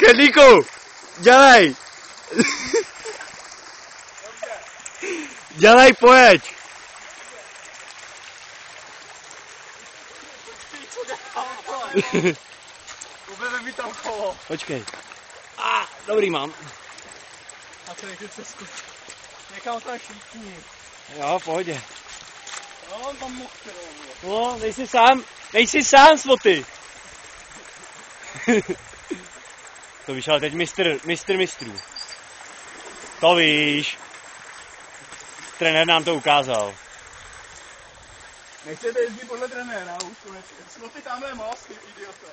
Černíku, dělej! Dělej, pojeď! Budeme mít tam kolo. Počkej. Dobrý mám. A to je cestu. Někam tam švítní. Jo, v pohodě. No, on tam mohl. No, nejsi sám, svoty. To víš, ale teď mistr mistrů. To víš. Trenér nám to ukázal. Nechcete jezdit podle trenéra, už konečně. Sloty tamhle most, idiote.